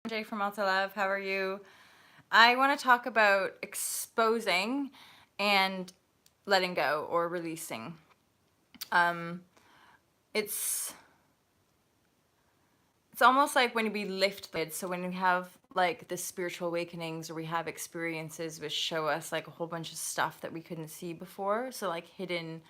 Jay from Alta Love. How are you? I want to talk about exposing and letting go or releasing. Um, it's it's almost like when we lift lids. So when we have like the spiritual awakenings or we have experiences which show us like a whole bunch of stuff that we couldn't see before. So like hidden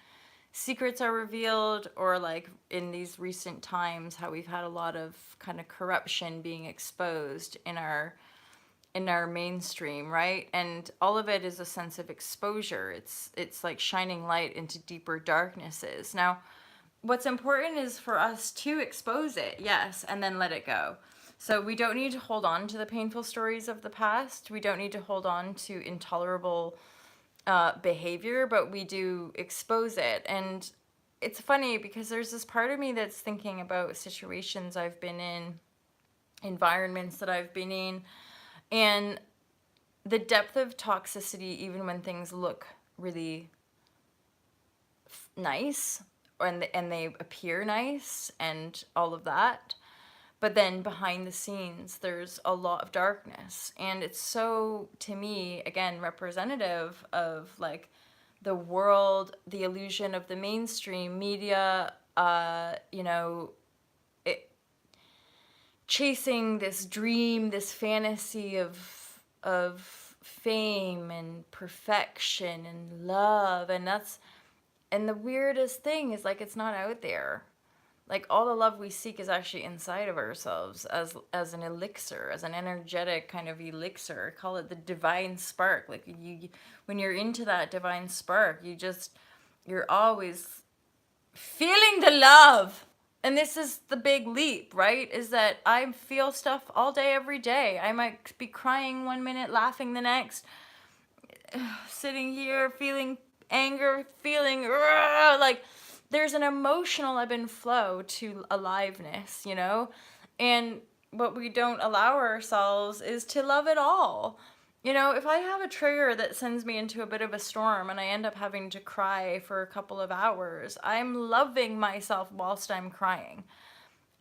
secrets are revealed, or like in these recent times how we've had a lot of kind of corruption being exposed in our mainstream, right? And all of it is a sense of exposure. It's like shining light into deeper darknesses. Now, what's important is for us to expose it, yes, and then let it go. So we don't need to hold on to the painful stories of the past. We don't need to hold on to intolerable behavior, but we do expose it. And it's funny because there's this part of me that's thinking about situations I've been in, environments that I've been in, and the depth of toxicity, even when things look really nice and they appear nice and all of that, but then behind the scenes there's a lot of darkness. And it's so, to me, again, representative of like the world, the illusion of the mainstream media, it, chasing this dream, this fantasy of fame and perfection and love. And the weirdest thing is, like, it's not out there. Like, all the love we seek is actually inside of ourselves as an elixir, as an energetic kind of elixir. Call it the divine spark. Like, when you're into that divine spark, you're always feeling the love. And this is the big leap, right? Is that I feel stuff all day, every day. I might be crying one minute, laughing the next, sitting here feeling anger, feeling like there's an emotional ebb and flow to aliveness, you know? And what we don't allow ourselves is to love it all. You know, if I have a trigger that sends me into a bit of a storm and I end up having to cry for a couple of hours, I'm loving myself whilst I'm crying.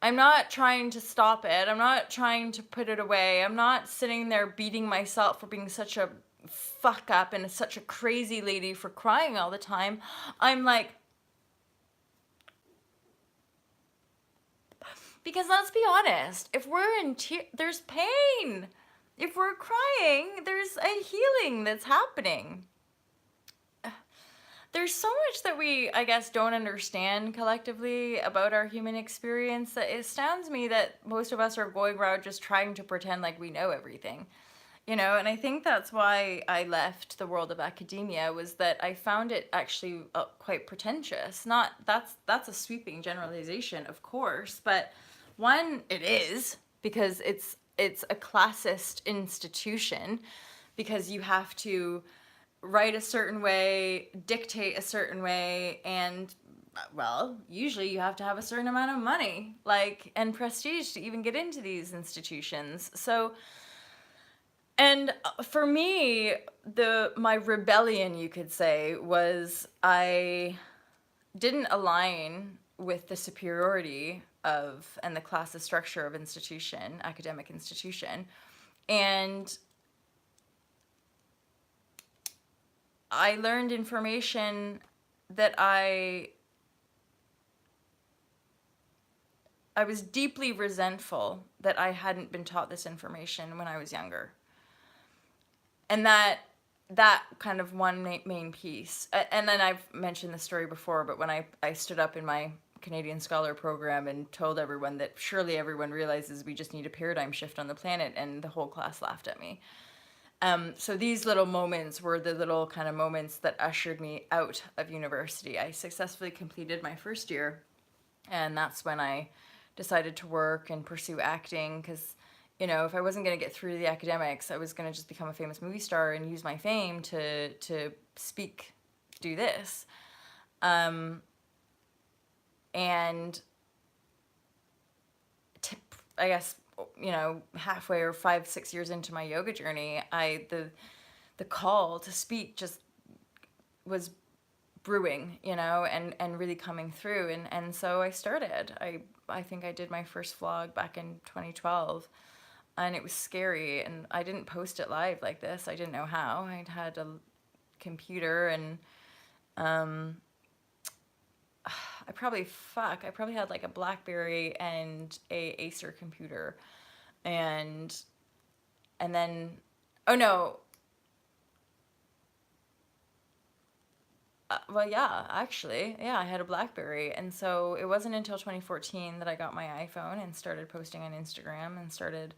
I'm not trying to stop it. I'm not trying to put it away. I'm not sitting there beating myself for being such a fuck up and such a crazy lady for crying all the time. I'm like, because let's be honest, if we're in there's pain. If we're crying, there's a healing that's happening. There's so much that we, I guess, don't understand collectively about our human experience that it astounds me that most of us are going around just trying to pretend like we know everything. You know, and I think that's why I left the world of academia, was that I found it actually quite pretentious. Not that's a sweeping generalization, of course, but one, it is, because it's a classist institution, because you have to write a certain way, dictate a certain way, and well, usually you have to have a certain amount of money, like, and prestige to even get into these institutions. So, and for me, my rebellion, you could say, was I didn't align with the superiority of and the classist structure of academic institution. And I learned information that I was deeply resentful that I hadn't been taught this information when I was younger. And that kind of one main piece. And then I've mentioned this story before, but when I stood up in my Canadian Scholar program and told everyone that surely everyone realizes we just need a paradigm shift on the planet, and the whole class laughed at me. So these little moments were the little kind of moments that ushered me out of university. I successfully completed my first year, and that's when I decided to work and pursue acting, because if I wasn't going to get through the academics, I was going to just become a famous movie star and use my fame to speak, do this. And I guess, halfway or 5-6 years into my yoga journey, the call to speak just was brewing, and really coming through. And so I started. I think I did my first vlog back in 2012. and it was scary, and I didn't post it live like this. I didn't know how. I'd had a computer, and I probably had like a BlackBerry and a Acer computer, and then, oh no, well, yeah, actually, yeah, I had a BlackBerry, and so it wasn't until 2014 that I got my iPhone and started posting on Instagram and started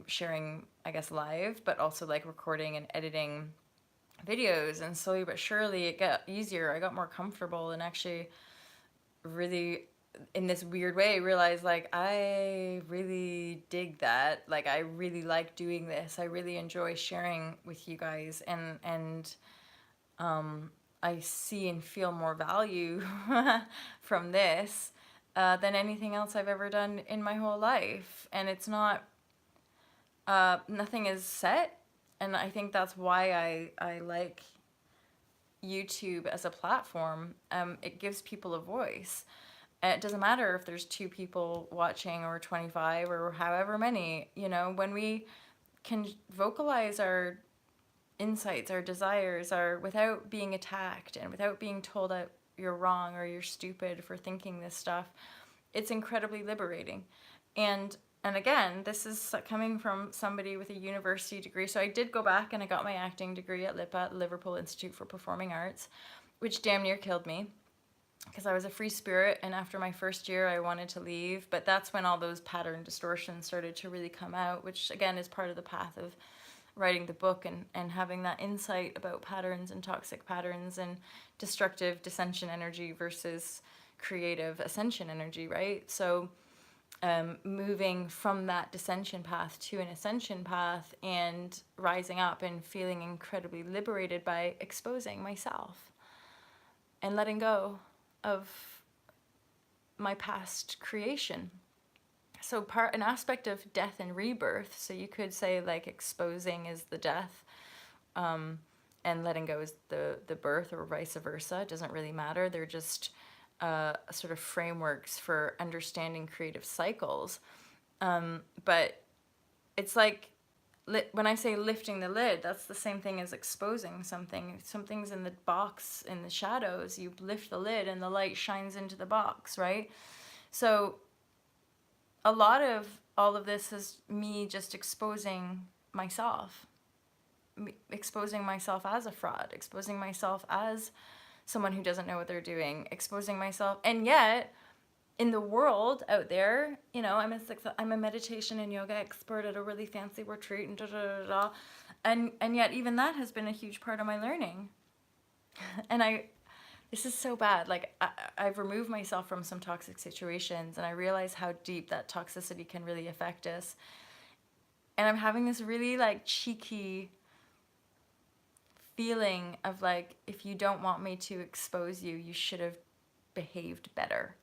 sharing, I guess, live, but also like recording and editing videos. And slowly but surely, it got easier. I got more comfortable, and actually, really, in this weird way, realized like I really dig that. Like I really like doing this. I really enjoy sharing with you guys, and I see and feel more value from this than anything else I've ever done in my whole life. And it's not, nothing is set. And I think that's why I like YouTube as a platform. It gives people a voice. And it doesn't matter if there's 2 people watching or 25 or however many, when we can vocalize our insights, our desires, our without being attacked and without being told that you're wrong or you're stupid for thinking this stuff, it's incredibly liberating. And again, this is coming from somebody with a university degree. So I did go back and I got my acting degree at LIPA, Liverpool Institute for Performing Arts, which damn near killed me because I was a free spirit, and after my first year I wanted to leave. But that's when all those pattern distortions started to really come out, which again is part of the path of writing the book, and having that insight about patterns and toxic patterns and destructive dissension energy versus creative ascension energy, right? So moving from that dissension path to an ascension path and rising up and feeling incredibly liberated by exposing myself and letting go of my past creation. So an aspect of death and rebirth, so you could say like exposing is the death, and letting go is the birth, or vice versa. It doesn't really matter. They're just sort of frameworks for understanding creative cycles. But it's like, when I say lifting the lid, that's the same thing as exposing something. If something's in the box, in the shadows, you lift the lid and the light shines into the box, right? So a lot of all of this is me just exposing myself, exposing myself as a fraud, exposing myself as someone who doesn't know what they're doing, exposing myself. And yet, in the world out there, I'm a meditation and yoga expert at a really fancy retreat, and and yet even that has been a huge part of my learning. And this is so bad. Like I've removed myself from some toxic situations, and I realize how deep that toxicity can really affect us. And I'm having this really like cheeky feeling of like, if you don't want me to expose you, you should have behaved better.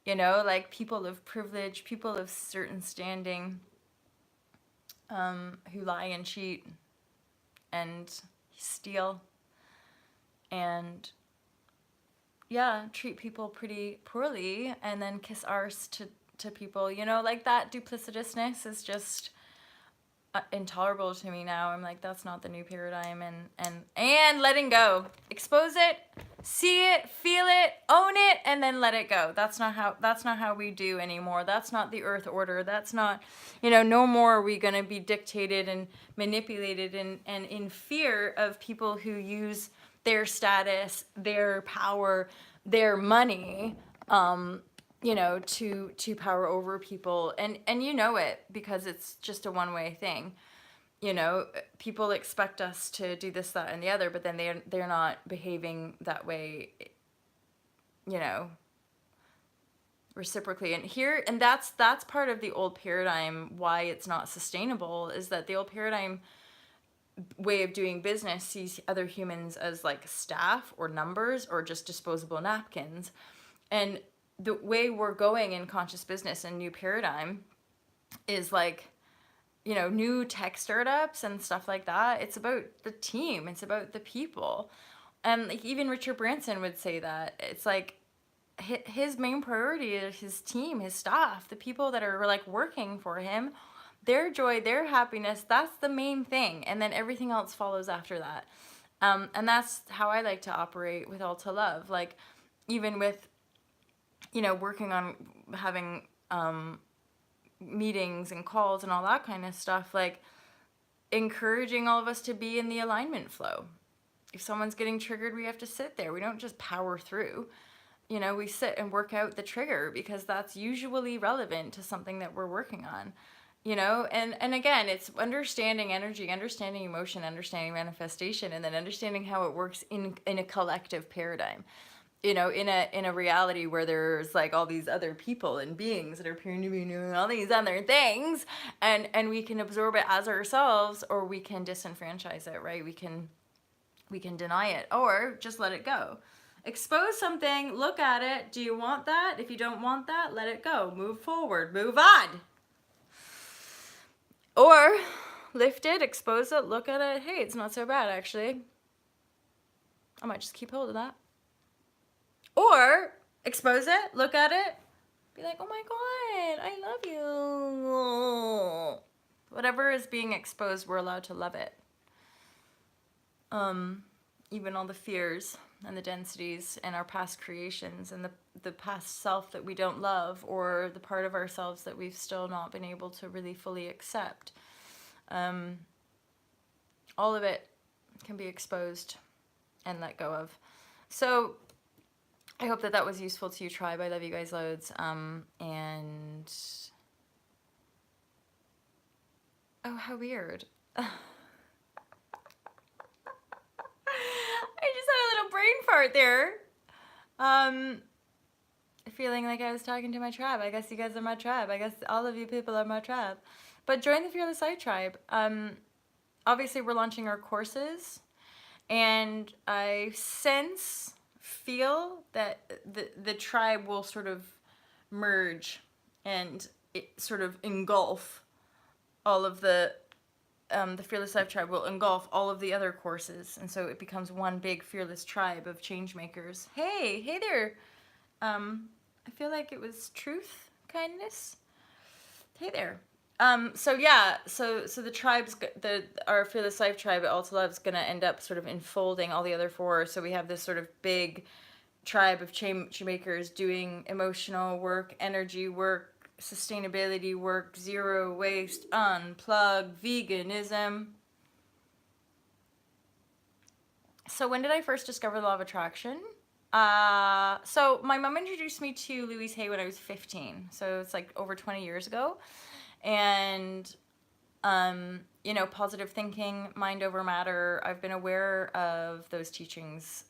Like people of privilege, people of certain standing, who lie and cheat and steal and treat people pretty poorly, and then kiss arse to people, like that duplicitousness is just intolerable to me now. I'm like, that's not the new paradigm. And letting go, expose it, see it, feel it, own it, and then let it go. That's not how we do anymore. That's not the earth order. That's not, no more are we going to be dictated and manipulated and in fear of people who use their status, their power, their money, to power over people. And it, because it's just a one-way thing. People expect us to do this, that, and the other, but then they're not behaving that way, reciprocally. And that's part of the old paradigm, why it's not sustainable, is that the old paradigm way of doing business sees other humans as like staff or numbers or just disposable napkins. And the way we're going in conscious business and new paradigm is like, new tech startups and stuff like that. It's about the team. It's about the people. And like even Richard Branson would say that. It's like his main priority is his team, his staff, the people that are like working for him. their joy, their happiness, that's the main thing. And then everything else follows after that. And that's how I like to operate with All to Love. Like, even with, working on having meetings and calls and all that kind of stuff, like encouraging all of us to be in the alignment flow. If someone's getting triggered, we have to sit there. We don't just power through. We sit and work out the trigger because that's usually relevant to something that we're working on. And again, it's understanding energy, understanding emotion, understanding manifestation, and then understanding how it works in a collective paradigm. In a reality where there's like all these other people and beings that are appearing to be doing all these other things, and we can absorb it as ourselves, or we can disenfranchise it, right? We can deny it, or just let it go. Expose something, look at it. Do you want that? If you don't want that, let it go. Move forward, move on. Or lift it, expose it, look at it. Hey, it's not so bad, actually. I might just keep hold of that. Or expose it, look at it, be like, oh my God, I love you. Whatever is being exposed, we're allowed to love it. Even all the fears and the densities and our past creations and the past self that we don't love, or the part of ourselves that we've still not been able to really fully accept. All of it can be exposed and let go of. So I hope that was useful to you, tribe. I love you guys loads. And oh, how weird. I just had a little brain fart there. Feeling like I was talking to my tribe. I guess you guys are my tribe. I guess all of you people are my tribe. But join the Fearless Light tribe. Obviously, we're launching our courses, and I feel that the tribe will sort of merge and it sort of engulf all of the Fearless Life tribe will engulf all of the other courses, and so it becomes one big fearless tribe of change makers. Hey there. I feel like it was truth, kindness. Hey there. So the tribes, our Fearless Life tribe at All to Love is going to end up sort of enfolding all the other four. So we have this sort of big tribe of change makers doing emotional work, energy work, sustainability work, zero waste, unplug, veganism. So when did I first discover the law of attraction? So my mom introduced me to Louise Hay when I was 15. So it's like over 20 years ago. And, positive thinking, mind over matter. I've been aware of those teachings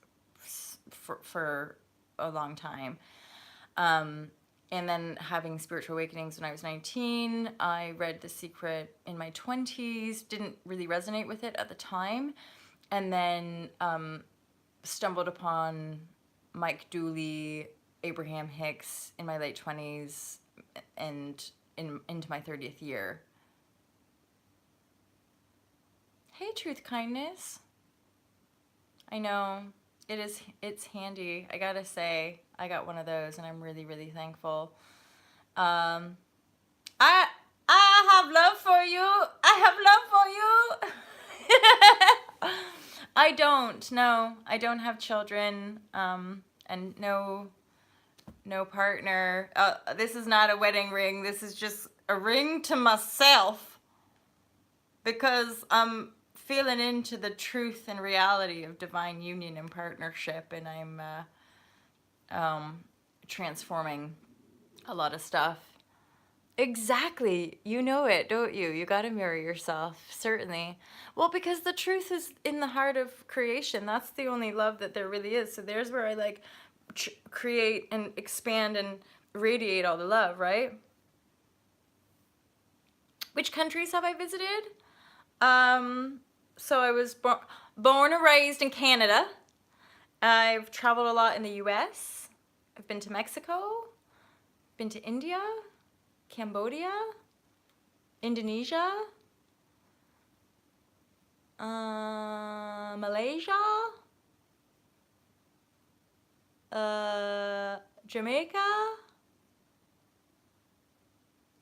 for a long time. And then having spiritual awakenings when I was 19, I read The Secret in my 20s, didn't really resonate with it at the time. And then stumbled upon Mike Dooley, Abraham Hicks in my late 20s and into my 30th year. Hey, Truth Kindness. I know. It's handy. I gotta say, I got one of those, and I'm really, really thankful. I have love for you. I have love for you. I don't. No, I don't have children. And no partner. This is not a wedding ring. This is just a ring to myself, because I'm feeling into the truth and reality of divine union and partnership, and I'm transforming a lot of stuff. Exactly. You know it, don't you? You got to mirror yourself, certainly. Well, because the truth is in the heart of creation. That's the only love that there really is. So there's where I create and expand and radiate all the love, right? Which countries have I visited? So I was born and raised in Canada. I've traveled a lot in the US. I've been to Mexico, been to India, Cambodia, Indonesia, Malaysia, Jamaica,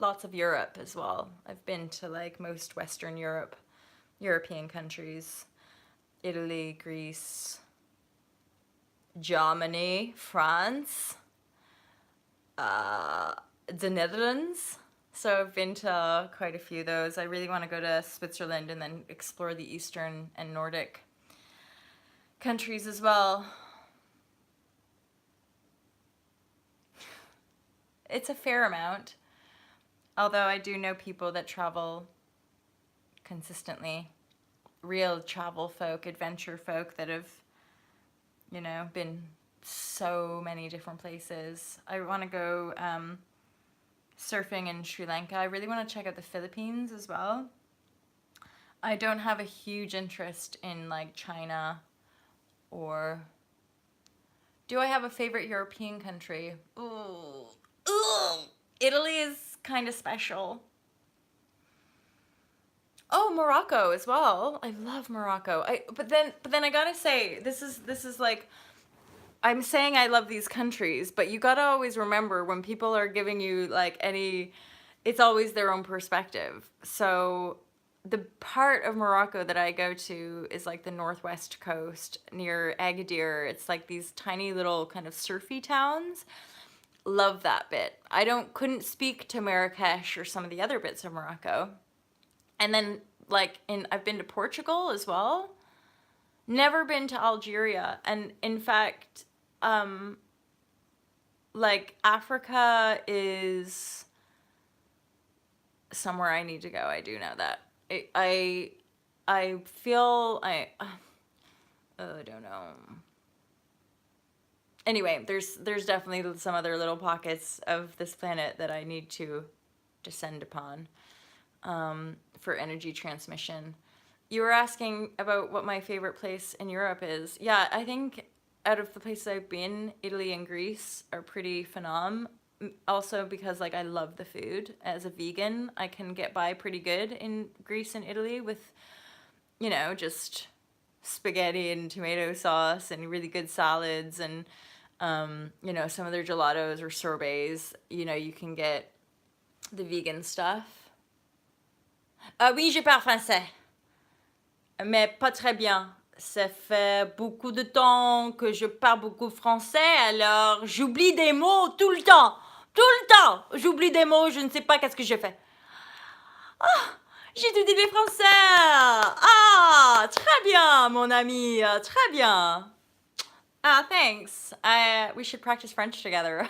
lots of Europe as well. I've been to like most Western European countries, Italy, Greece, Germany, France, uh, the Netherlands. So I've been to quite a few of those. I really want to go to Switzerland and then explore the Eastern and Nordic countries as well. It's a fair amount. Although I do know people that travel consistently, real travel folk, adventure folk that have, been so many different places. I want to go surfing in Sri Lanka. I really want to check out the Philippines as well. I don't have a huge interest in like China or... Do I have a favorite European country? Ooh. Italy is kind of special. Oh, Morocco as well. I love Morocco. But then I gotta say, this is like, I'm saying I love these countries, but you gotta always remember when people are giving you like it's always their own perspective. So the part of Morocco that I go to is like the northwest coast near Agadir. It's like these tiny little kind of surfy towns. Love that bit. Couldn't speak to Marrakesh or some of the other bits of Morocco. And then I've been to Portugal as well. Never been to Algeria. And in fact, Africa is somewhere I need to go. I do know that. I feel I don't know. Anyway, there's definitely some other little pockets of this planet that I need to descend upon for energy transmission. You were asking about what my favorite place in Europe is. Yeah, I think out of the places I've been, Italy and Greece are pretty phenom. Also because I love the food. As a vegan, I can get by pretty good in Greece and Italy with, just spaghetti and tomato sauce and really good salads and, some of their gelatos or sorbets. You can get the vegan stuff. Oui, je parle français. Mais pas très bien. Ça fait beaucoup de temps que je parle beaucoup français, alors j'oublie des mots tout le temps. Tout le temps, j'oublie des mots, je ne sais pas qu'est-ce que je fais. Ah, j'étudie les français. Ah, très bien, mon ami, très bien. Ah, thanks. We should practice French together.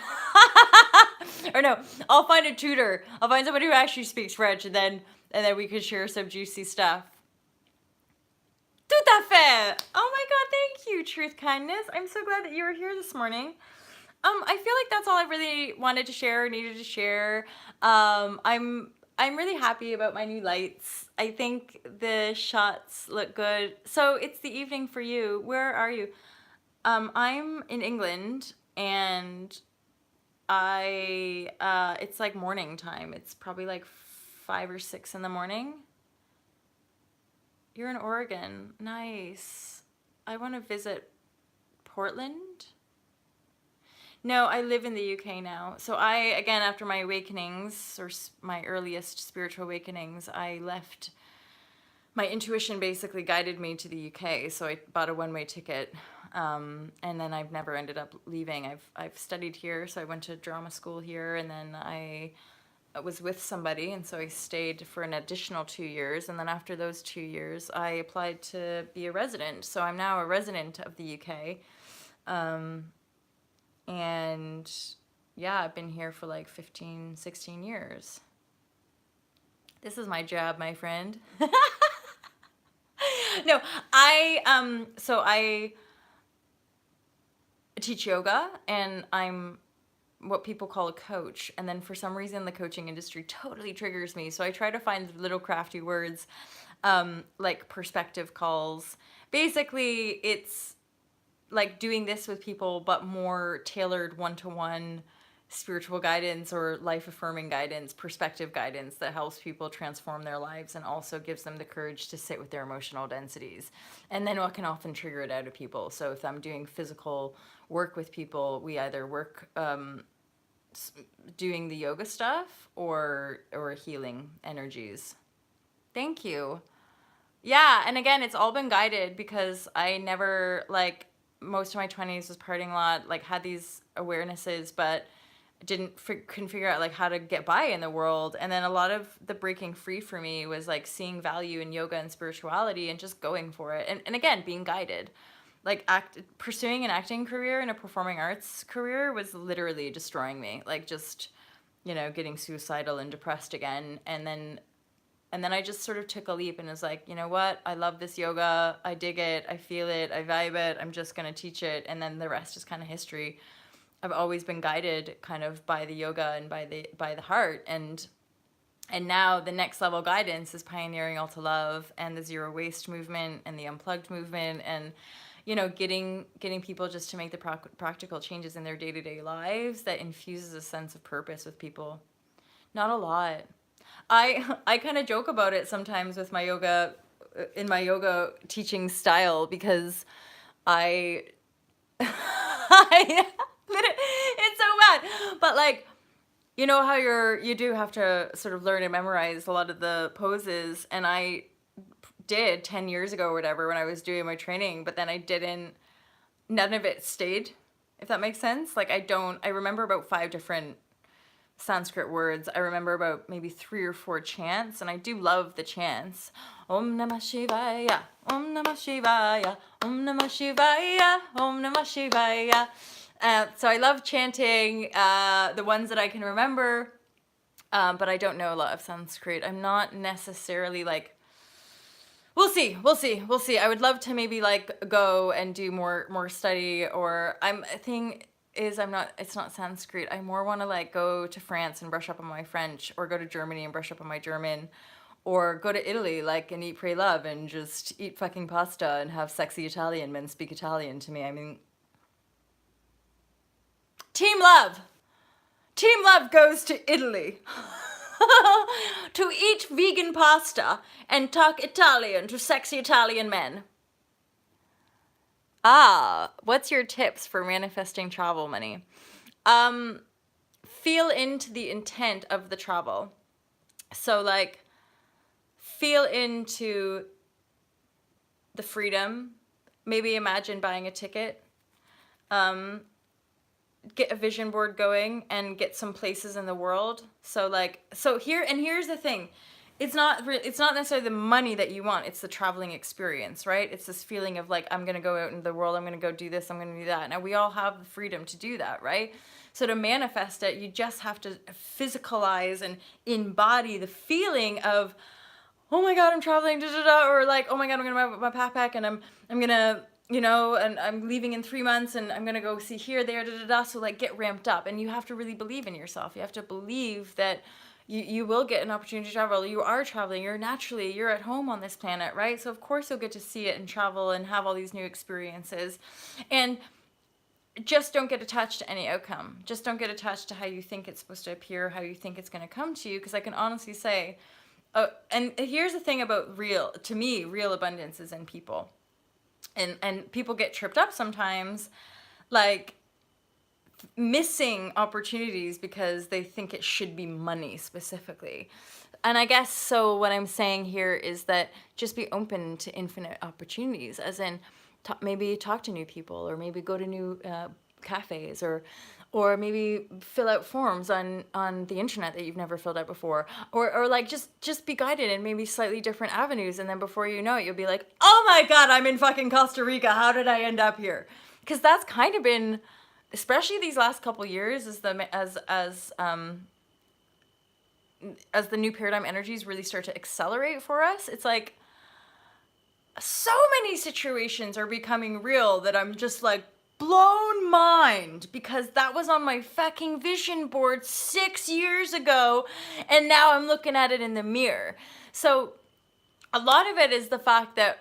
Or no, I'll find a tutor. I'll find somebody who actually speaks French, and then we could share some juicy stuff. Tout à fait. Oh my God, thank you, Truth Kindness. I'm so glad that you were here this morning. I feel like that's all I really wanted to share, needed to share. I'm really happy about my new lights. I think the shots look good. So it's the evening for you. Where are you? I'm in England, and it's like morning time. It's probably like 5 or 6 in the morning. You're in Oregon. Nice. I want to visit Portland. No, I live in the UK now. So again, after my awakenings, or my earliest spiritual awakenings, I left. My intuition basically guided me to the UK, so I bought a one-way ticket, and then I've never ended up leaving. I've studied here, so I went to drama school here, and then I was with somebody, and so I stayed for an additional 2 years, and then after those 2 years, I applied to be a resident. So I'm now a resident of the UK, and yeah, I've been here for like 15, 16 years. This is my job, my friend. No, I teach yoga, and I'm what people call a coach, and then for some reason the coaching industry totally triggers me, so I try to find little crafty words, like perspective calls. Basically, it's like doing this with people, but more tailored one-to-one spiritual guidance or life-affirming guidance, perspective guidance that helps people transform their lives and also gives them the courage to sit with their emotional densities. And then what can often trigger it out of people. So if I'm doing physical work with people, we either work doing the yoga stuff or healing energies? Thank you. Yeah, and again, it's all been guided because I never, like, most of my 20s was partying a lot, like, had these awarenesses, but couldn't figure out, like, how to get by in the world. And then a lot of the breaking free for me was, like, seeing value in yoga and spirituality and just going for it. And again, being guided. Like, pursuing an acting career and a performing arts career was literally destroying me. Like, just, getting suicidal and depressed again. And then I just sort of took a leap and was like, you know what? I love this yoga. I dig it. I feel it. I vibe it. I'm just going to teach it. And then the rest is kind of history. I've always been guided kind of by the yoga and by the heart. And now the next level guidance is pioneering All to Love and the zero waste movement and the unplugged movement and, getting people just to make the practical changes in their day-to-day lives that infuses a sense of purpose with people. Not a lot. I kind of joke about it sometimes with my yoga, in my yoga teaching style, because I, it's so bad. But like, you know how you do have to sort of learn and memorize a lot of the poses, and I did 10 years ago or whatever when I was doing my training, but then none of it stayed, if that makes sense. Like I remember about 5 different Sanskrit words. I remember about maybe 3 or 4 chants, and I do love the chants. Om Namah Shivaya, Om Namah Shivaya, Om Namah Shivaya, Om Namah Shivaya. So I love chanting the ones that I can remember, but I don't know a lot of Sanskrit. I'm not necessarily like, we'll see. I would love to maybe like go and do more study, or it's not Sanskrit. I more want to like go to France and brush up on my French, or go to Germany and brush up on my German, or go to Italy like and eat, pray, love, and just eat fucking pasta and have sexy Italian men speak Italian to me. I mean, Team Love goes to Italy to eat vegan pasta and talk Italian to sexy Italian men. What's your tips for manifesting travel money? Feel into the intent of the travel. So like, feel into the freedom. Maybe imagine buying a ticket. Get a vision board going and get some places in the world. Here's the thing. It's not necessarily the money that you want. It's the traveling experience, right? It's this feeling of like, I'm going to go out into the world. I'm going to go do this. I'm going to do that. Now we all have the freedom to do that, right? So to manifest it, you just have to physicalize and embody the feeling of, oh my God, I'm traveling, or like, oh my God, I'm going to have my backpack and I'm going to, and I'm leaving in 3 months and I'm going to go see here, there, So like get ramped up, and you have to really believe in yourself. You have to believe that you will get an opportunity to travel. You are traveling. You're at home on this planet, right? So of course you'll get to see it and travel and have all these new experiences. And just don't get attached to any outcome. Just don't get attached to how you think it's supposed to appear, how you think it's going to come to you. Because I can honestly say, and here's the thing about real abundance is in people. And people get tripped up sometimes, like missing opportunities because they think it should be money specifically. And I guess so what I'm saying here is that just be open to infinite opportunities, as in maybe talk to new people, or maybe go to new cafes, or maybe fill out forms on the internet that you've never filled out before, or like just be guided in maybe slightly different avenues, and then before you know it, you'll be like, oh my God, I'm in fucking Costa Rica. How did I end up here? Because that's kind of been, especially these last couple years, as the new paradigm energies really start to accelerate for us. It's like so many situations are becoming real that I'm just like, blown mind, because that was on my fucking vision board 6 years ago, and now I'm looking at it in the mirror. So a lot of it is the fact that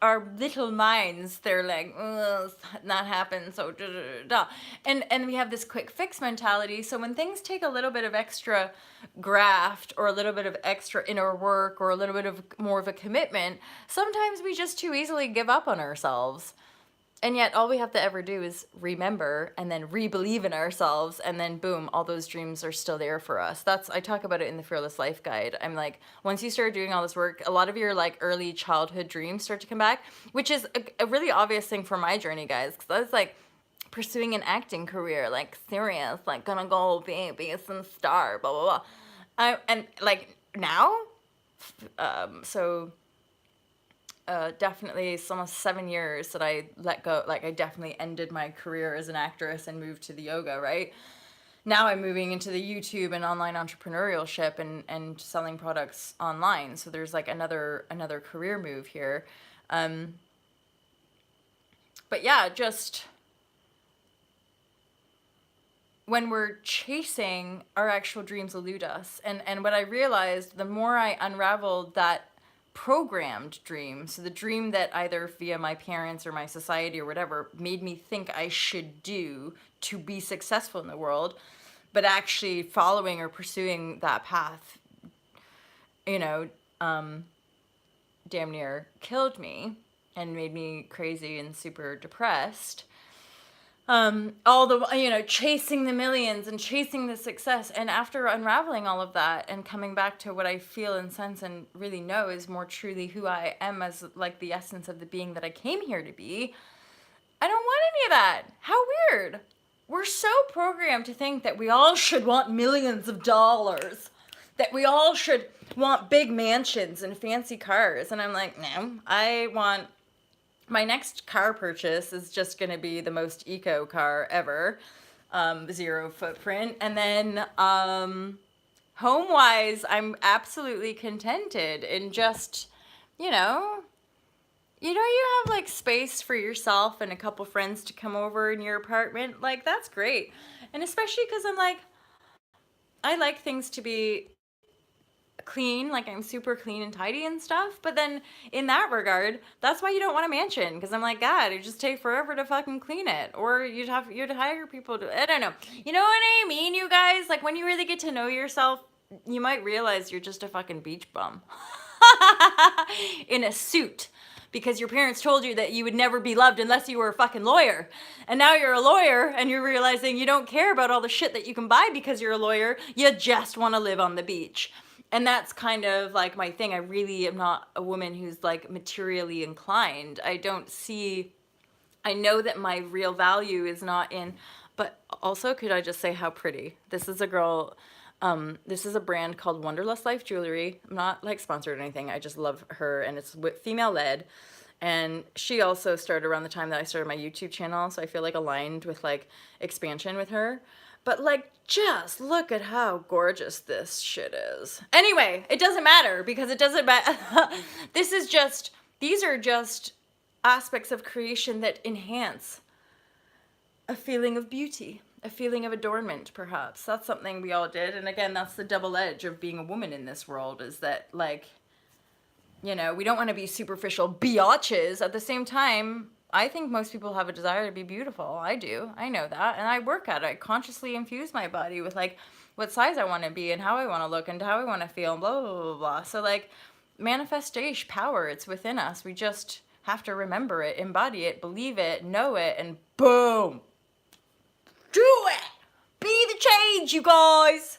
our little minds, they're like, oh, not happen, so da da da. And we have this quick fix mentality. So when things take a little bit of extra graft, or a little bit of extra inner work, or a little bit of more of a commitment, sometimes we just too easily give up on ourselves. And yet all we have to ever do is remember and then re-believe in ourselves, and then boom, all those dreams are still there for us. I talk about it in the Fearless Life Guide. I'm like, once you start doing all this work, a lot of your like early childhood dreams start to come back, which is a really obvious thing for my journey, guys, because I was like pursuing an acting career, like serious, like gonna go be some star, blah blah blah. And like now, so definitely it's almost 7 years that I let go. Like I definitely ended my career as an actress and moved to the yoga, right? Now I'm moving into the YouTube and online entrepreneurship and selling products online. So there's like another career move here. Um, but yeah, just when we're chasing, our actual dreams elude us. And what I realized, the more I unraveled that programmed dream, so the dream that either via my parents or my society or whatever made me think I should do to be successful in the world, but actually following or pursuing that path, you know, damn near killed me and made me crazy and super depressed. All the, chasing the millions and chasing the success. And after unraveling all of that and coming back to what I feel and sense and really know is more truly who I am as like the essence of the being that I came here to be, I don't want any of that. How weird. We're so programmed to think that we all should want millions of dollars, that we all should want big mansions and fancy cars. And I'm like, no, I want, my next car purchase is just going to be the most eco car ever, 0 footprint. And then home wise, I'm absolutely contented in just, you know, you have like space for yourself and a couple friends to come over in your apartment. Like, that's great. And especially because I'm like, I like things to be clean, like I'm super clean and tidy and stuff. But then in that regard, that's why you don't want a mansion, because I'm like, God, it just take forever to fucking clean it, or you'd hire people to, I don't know, you know what I mean, you guys? Like when you really get to know yourself, you might realize you're just a fucking beach bum in a suit, because your parents told you that you would never be loved unless you were a fucking lawyer. And now you're a lawyer and you're realizing you don't care about all the shit that you can buy because you're a lawyer. You just want to live on the beach. And that's kind of like my thing. I really am not a woman who's like materially inclined. I know that my real value is not in, but also could I just say how pretty? This is a girl, this is a brand called Wonderlust Life Jewelry. I'm not like sponsored or anything. I just love her, and it's female led. And she also started around the time that I started my YouTube channel, so I feel like aligned with like expansion with her. But like, just look at how gorgeous this shit is. Anyway, it doesn't matter because it doesn't matter. These are just aspects of creation that enhance a feeling of beauty, a feeling of adornment, perhaps. That's something we all did. And again, that's the double edge of being a woman in this world, is that like, we don't want to be superficial biatches. At the same time, I think most people have a desire to be beautiful. I do. I know that. And I work at it. I consciously infuse my body with like what size I want to be and how I want to look and how I want to feel and blah, blah, blah, blah. So like manifestation power, it's within us. We just have to remember it, embody it, believe it, know it, and boom. Do it. Be the change, you guys.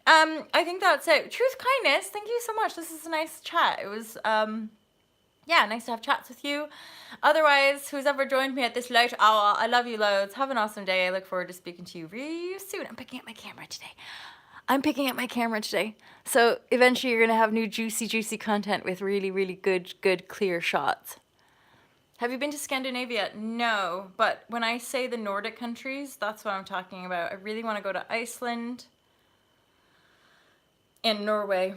I think that's it. Truth, kindness. Thank you so much. This is a nice chat. It was, nice to have chats with you. Otherwise, who's ever joined me at this late hour, I love you loads. Have an awesome day. I look forward to speaking to you real soon. I'm picking up my camera today. So eventually you're going to have new juicy content with really, really good, clear shots. Have you been to Scandinavia? No. But when I say the Nordic countries, that's what I'm talking about. I really want to go to Iceland and Norway.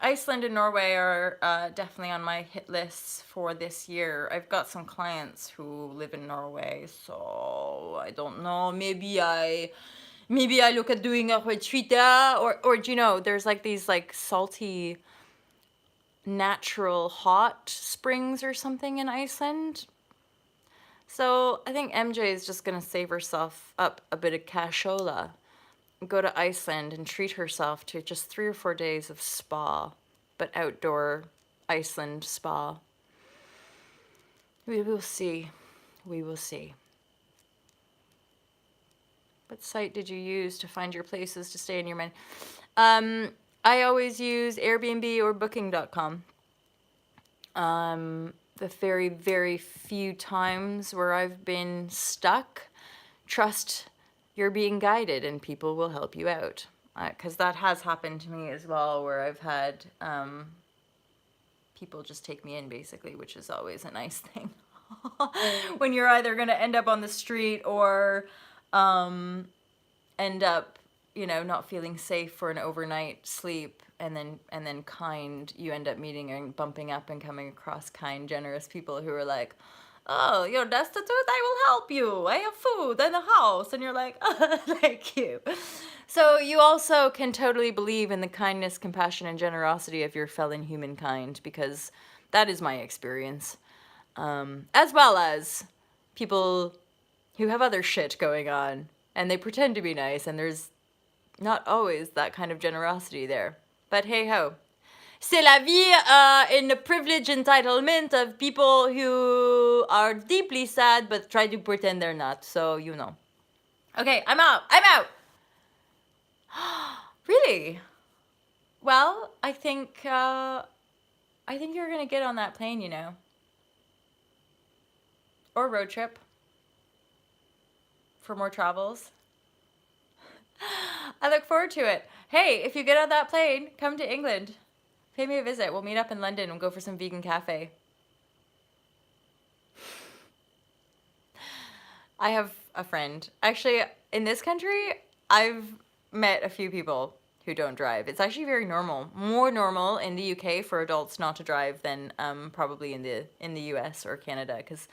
Iceland and Norway are definitely on my hit lists for this year. I've got some clients who live in Norway, so I don't know. Maybe I look at doing a retreat there, or there's like these like salty, natural hot springs or something in Iceland. So I think MJ is just gonna save herself up a bit of cashola, go to Iceland and treat herself to just 3 or 4 days of spa, but outdoor Iceland spa. We will see. We will see. What site did you use to find your places to stay in your mind? I always use Airbnb or Booking.com. The very, very few times where I've been stuck, trust you're being guided and people will help you out. Because that has happened to me as well, where I've had people just take me in, basically, which is always a nice thing. When you're either going to end up on the street or end up, not feeling safe for an overnight sleep, and then you end up meeting and bumping up and coming across kind, generous people who are like, oh, you're destitute, I will help you, I have food and a house, and you're like, oh, thank you. So you also can totally believe in the kindness, compassion, and generosity of your fellow humankind, because that is my experience, as well as people who have other shit going on and they pretend to be nice, and there's not always that kind of generosity there. But hey ho. C'est la vie in the privileged entitlement of people who are deeply sad but try to pretend they're not. So, Okay, I'm out. I'm out. Really? Well, I think you're going to get on that plane, Or road trip for more travels. I look forward to it. Hey, if you get on that plane, come to England. Pay me a visit. We'll meet up in London and go for some vegan cafe. I have a friend. Actually, in this country, I've met a few people who don't drive. It's actually very normal. More normal in the UK for adults not to drive than probably in the US or Canada, because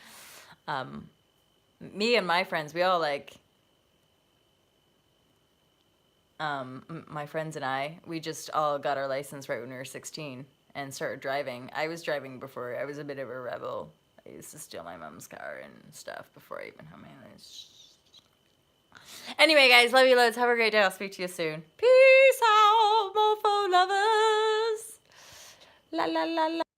me and my friends, we all my friends and I, we just all got our license right when we were 16 and started driving. I was driving before. I was a bit of a rebel. I used to steal my mom's car and stuff before I even had my license. Anyway, guys, love you loads. Have a great day. I'll speak to you soon. Peace out, mofo lovers. La la la la.